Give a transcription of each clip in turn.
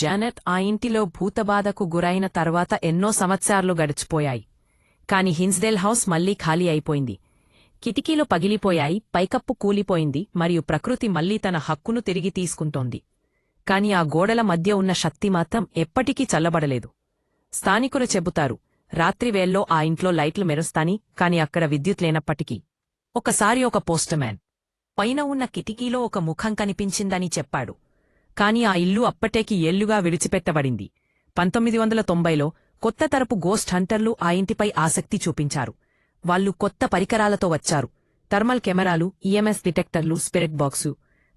Janet ఆ ఇంటిలో భూతబాధకు గురైన తర్వాత ఎన్నో సంవత్సరాలు గడిచిపోయాయి. కాని హిన్స్డేల్ హౌస్ మళ్లీ ఖాళీ అయిపోయింది. కిటికీలు పగిలిపోయాయి, పైకప్పు కూలిపోయింది, మరియు ప్రకృతి మళ్లీ తన హక్కును తిరిగి తీసుకుంటోంది. కాని ఆ గోడల మధ్య ఉన్న శక్తి మాత్రం ఎప్పటికీ చల్లబడలేదు. స్థానికులు చెబుతారు, రాత్రివేళ్లో ఆ ఇంట్లో లైట్లు మెరుస్తాని, కాని అక్కడ విద్యుత్ లేనప్పటికీ ఒకసారి ఒక పోస్టుమ్యాన్ పైన ఉన్న కిటికీలో ఒక ముఖం కనిపించిందని చెప్పాడు. కాని ఆ ఇల్లు అప్పటేకి ఏళ్లుగా విడిచిపెట్టబడింది. 1990లో కొత్త తరపు గోస్ట్ హంటర్లు ఆ ఇంటిపై ఆసక్తి చూపించారు. వాళ్లు కొత్త పరికరాలతో వచ్చారు, థర్మల్ కెమెరాలు, ఈఎంఎస్ డిటెక్టర్లు, స్పిరిట్ బాక్సు.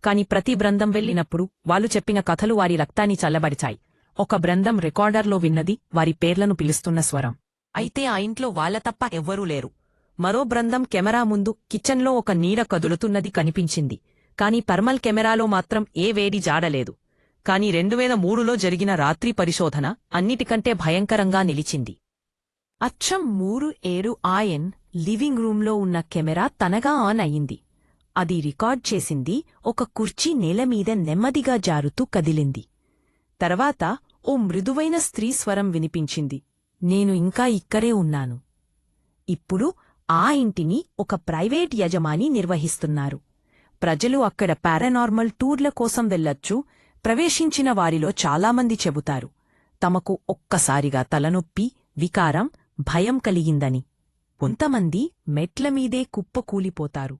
కాని ప్రతి బృందం వెళ్లినప్పుడు వాళ్లు చెప్పిన కథలు వారి రక్తాన్ని చల్లబడిచాయి. ఒక బృందం రికార్డర్లో విన్నది వారి పేర్లను పిలుస్తున్న స్వరం. అయితే ఆ ఇంట్లో వాళ్ల తప్ప ఎవ్వరూ లేరు. మరో బృందం కెమెరా ముందు కిచెన్లో ఒక నీడ కదులుతున్నది కనిపించింది. కాని థర్మల్ కెమెరాలో మాత్రం ఏ వేడి జాడలేదు. కాని 2003లో జరిగిన రాత్రి పరిశోధన అన్నిటికంటే భయంకరంగా నిలిచింది. అచ్చం 37 ఆయన లివింగ్ రూంలో ఉన్న కెమెరా తనగా ఆన్ అయింది. అది రికార్డ్ చేసింది ఒక కుర్చీ నేలమీద నెమ్మదిగా జారుతూ కదిలింది. తర్వాత ఓ మృదువైన స్త్రీ స్వరం వినిపించింది, నేను ఇంకా ఇక్కడే ఉన్నాను. ఇప్పుడు ఆ ఇంటిని ఒక ప్రైవేట్ యజమాని నిర్వహిస్తున్నారు. ప్రజలు అక్కడ పారానార్మల్ టూర్ల కోసం వెళ్లొచ్చు. ప్రవేశించిన వారిలో చాలామంది చెబుతారు తమకు ఒక్కసారిగా తలనొప్పి, వికారం, భయం కలిగిందని. కొంతమంది మెట్లమీదే కుప్పకూలిపోతారు.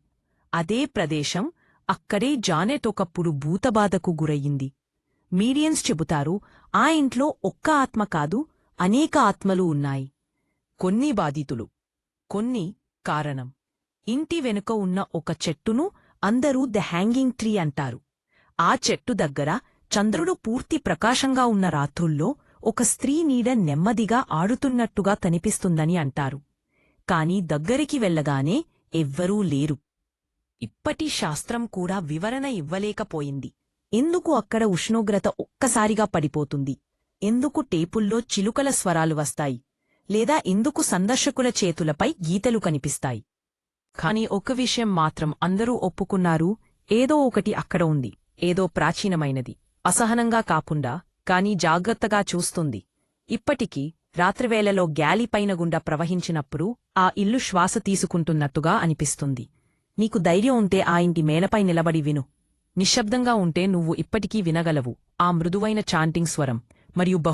అదే ప్రదేశం, అక్కడే జానెట్ ఒకప్పుడు భూతబాధకు గురయ్యింది. మీడియన్స్ చెబుతారు, ఆ ఇంట్లో ఒక్క ఆత్మ కాదు, అనేక ఆత్మలు ఉన్నాయి. కొన్ని బాధితులు, కొన్ని కారణం. ఇంటి వెనుక ఉన్న ఒక చెట్టును అందరూ ద హ్యాంగింగ్ ట్రీ అంటారు. ఆ చెట్టు దగ్గర చంద్రుడు పూర్తి ప్రకాశంగా ఉన్న రాత్రుల్లో ఒక స్త్రీ నీడ నెమ్మదిగా ఆడుతున్నట్టుగా కనిపిస్తుందని అంటారు. కాని దగ్గరికి వెళ్లగానే ఎవ్వరూ లేరు. ఇప్పటి శాస్త్రం కూడా వివరణ ఇవ్వలేకపోయింది. ఎందుకు అక్కడ ఉష్ణోగ్రత ఒక్కసారిగా పడిపోతుంది? ఎందుకు టేపుల్లో చిలుకల స్వరాలు వస్తాయి? లేదా ఎందుకు సందర్శకుల చేతులపై గీతలు కనిపిస్తాయి? కాని ఒక విషయం మాత్రం అందరూ ఒప్పుకున్నారు, ఏదో ఒకటి అక్కడ ఉంది. ఏదో ప్రాచీనమైనది, అసహనంగా కాకుండా కాని జాగ్రత్తగా చూస్తుంది. ఇప్పటికీ రాత్రివేళలో గ్యాలీపైన గుండా ప్రవహించినప్పుడు ఆ ఇల్లు శ్వాస తీసుకుంటున్నట్టుగా అనిపిస్తుంది. నీకు ధైర్యం ఉంటే ఆ ఇంటి మేలపై నిలబడి విను. నిశ్శబ్దంగా ఉంటే నువ్వు ఇప్పటికీ వినగలవు ఆ మృదువైన చాంటింగ్ స్వరం మరియు